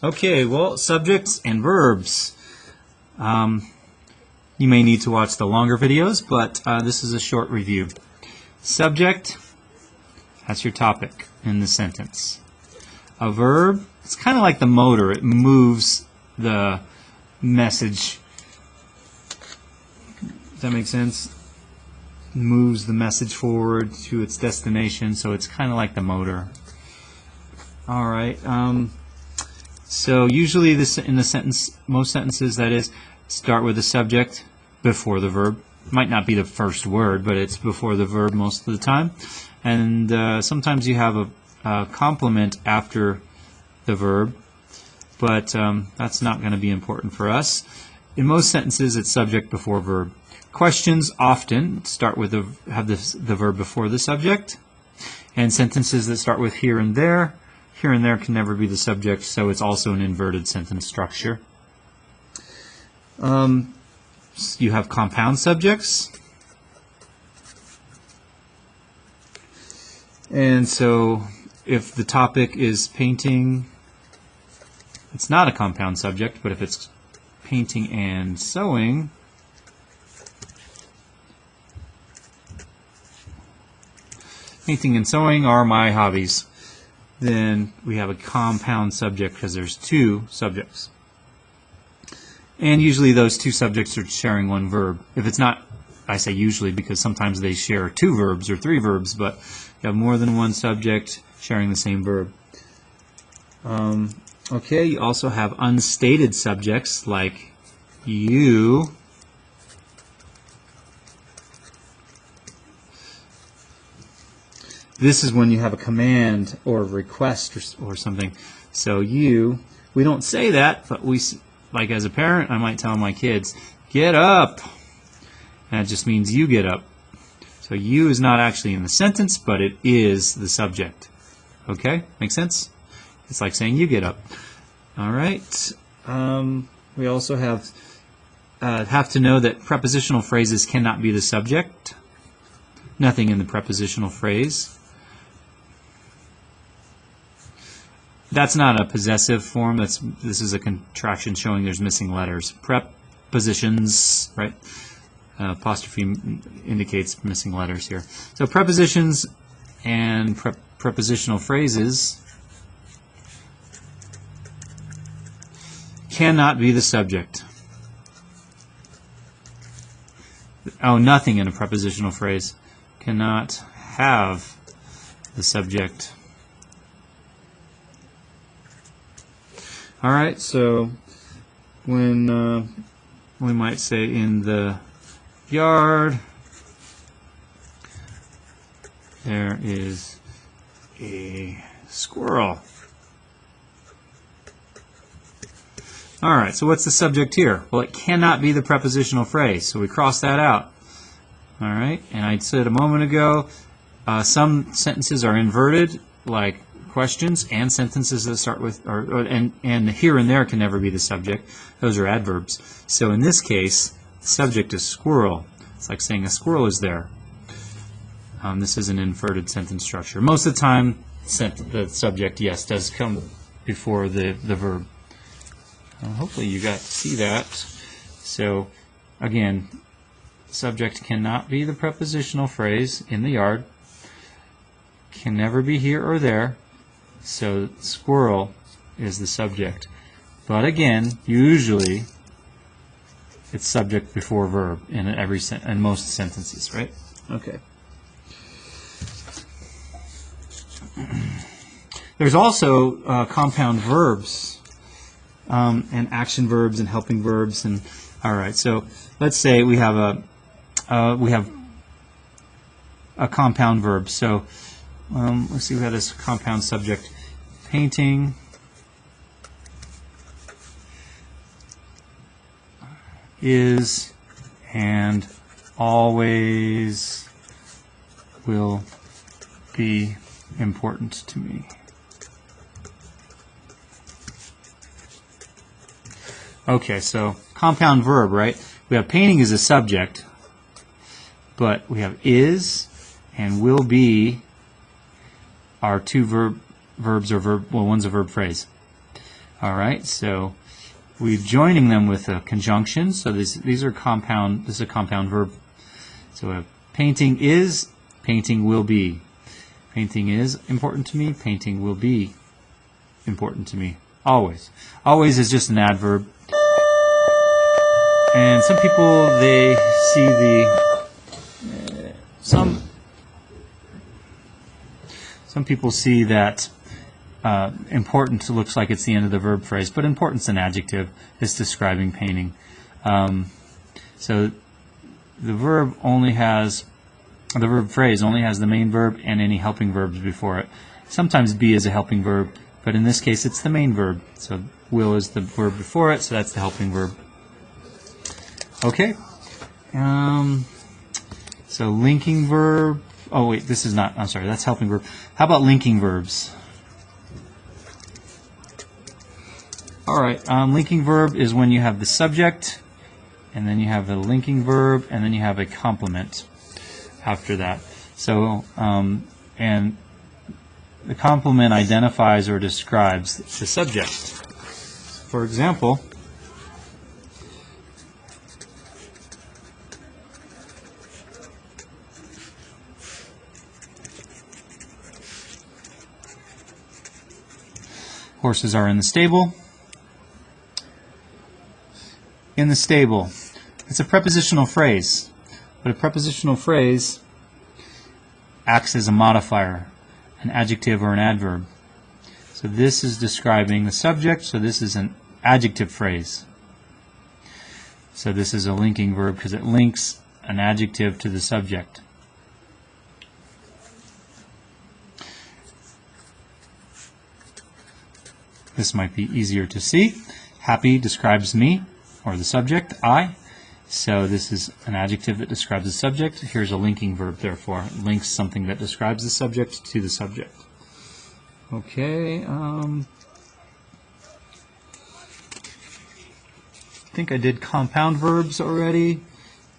Okay, well, subjects and verbs. You may need to watch the longer videos, but this is a short review. Subject, that's your topic in the sentence. A verb, it's kind of like the motor. It moves the message. Does that make sense? Moves the message forward to its destination, so it's kind of like the motor. All right. So usually this in the sentence, most sentences that is, start with the subject before the verb. Might not be the first word, but it's before the verb most of the time. And sometimes you have a complement after the verb, but that's not going to be important for us. In most sentences, it's subject before verb. Questions often start with have the verb before the subject, and sentences that start with here and there can never be the subject, so it's also an inverted sentence structure. You have compound subjects, and so if the topic is painting, it's not a compound subject, but if it's painting and sewing, painting and sewing are my hobbies, then we have a compound subject because there's two subjects. And usually those two subjects are sharing one verb. If it's not, I say usually because sometimes they share two verbs or three verbs, but you have more than one subject sharing the same verb. Okay, you also have unstated subjects like you, this is when you have a command or a request or something. So you, we don't say that, but we, like as a parent, I might tell my kids, get up. And that just means you get up. So you is not actually in the sentence, but it is the subject. Okay, make sense? It's like saying you get up. All right. We also have to know that prepositional phrases cannot be the subject. Nothing in the prepositional phrase. That's not a possessive form. This is a contraction showing there's missing letters. Prepositions, right? Apostrophe indicates missing letters here. So prepositions and prepositional phrases cannot be the subject. Oh, nothing in a prepositional phrase cannot have the subject. All right, so when we might say in the yard there is a squirrel. All right, so what's the subject here? Well, it cannot be the prepositional phrase, so we cross that out. All right, and I said a moment ago, some sentences are inverted, like questions, and sentences that start with, and here and there can never be the subject. Those are adverbs. So in this case, the subject is squirrel. It's like saying a squirrel is there. This is an inverted sentence structure. Most of the time, the subject, yes, does come before the verb. Hopefully you got to see that. So again, subject cannot be the prepositional phrase in the yard. Can never be here or there. So squirrel is the subject. But again, usually it's subject before verb in most sentences, right? Okay. There's also compound verbs and action verbs and helping verbs. And all right, so let's say we have a compound verb. So let's see, we have this compound subject. Painting is and always will be important to me. Okay, so compound verb, right? We have painting as a subject, but we have is and will be are two verbs or verb. Well, one's a verb phrase. All right, so we're joining them with a conjunction. So these are compound. This is a compound verb. So painting is, painting will be. Painting is important to me. Painting will be important to me. Always. Always is just an adverb. And some people, they see the some people see that important looks like it's the end of the verb phrase, but important's an adjective. It's describing painting. So the verb phrase only has the main verb and any helping verbs before it. Sometimes be is a helping verb, but in this case it's the main verb. So will is the verb before it, so that's the helping verb. Okay. So linking verb. Oh wait, this is not. I'm sorry, that's helping verb. How about linking verbs? All right. Linking verb is when you have the subject, and then you have the linking verb, and then you have a complement after that. So, and the complement identifies or describes the subject. For example, horses are in the stable. In the stable. It's a prepositional phrase, but a prepositional phrase acts as a modifier, an adjective or an adverb. So this is describing the subject, so this is an adjective phrase. So this is a linking verb because it links an adjective to the subject. This might be easier to see. Happy describes me, or the subject, I. So this is an adjective that describes the subject. Here's a linking verb, therefore. It links something that describes the subject to the subject. Okay. I think I did compound verbs already.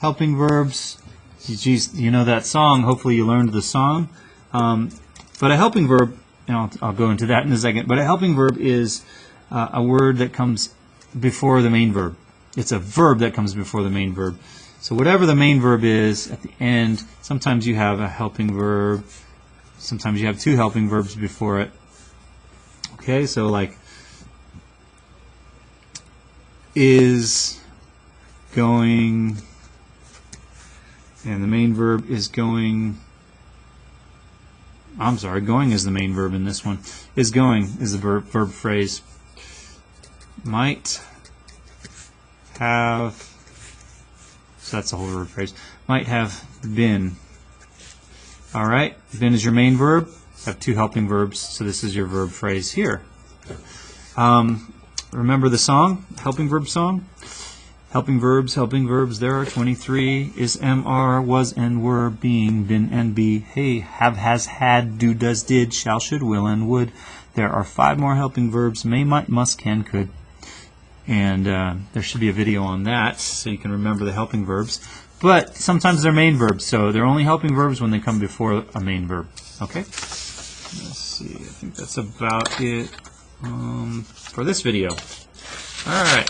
Helping verbs. Geez, you know that song. Hopefully you learned the song. But a helping verb, and I'll go into that in a second, but a helping verb is a word that comes before the main verb. It's a verb that comes before the main verb. So whatever the main verb is at the end, sometimes you have a helping verb, sometimes you have two helping verbs before it. Okay, so like is going, and the main verb is going. I'm sorry, going is the main verb in this one. Is going is the verb phrase. Might have, so that's the whole verb phrase. Might have been. All right, been is your main verb. Have two helping verbs, so this is your verb phrase here. Remember the song, helping verb song? Helping verbs, there are 23. Is, am, are, was, and were, being, been, and be. Hey, have, has, had, do, does, did, shall, should, will, and would. There are 5 more helping verbs, may, might, must, can, could. And there should be a video on that so you can remember the helping verbs. But sometimes they're main verbs, so they're only helping verbs when they come before a main verb. Okay? Let's see, I think that's about it for this video. All right.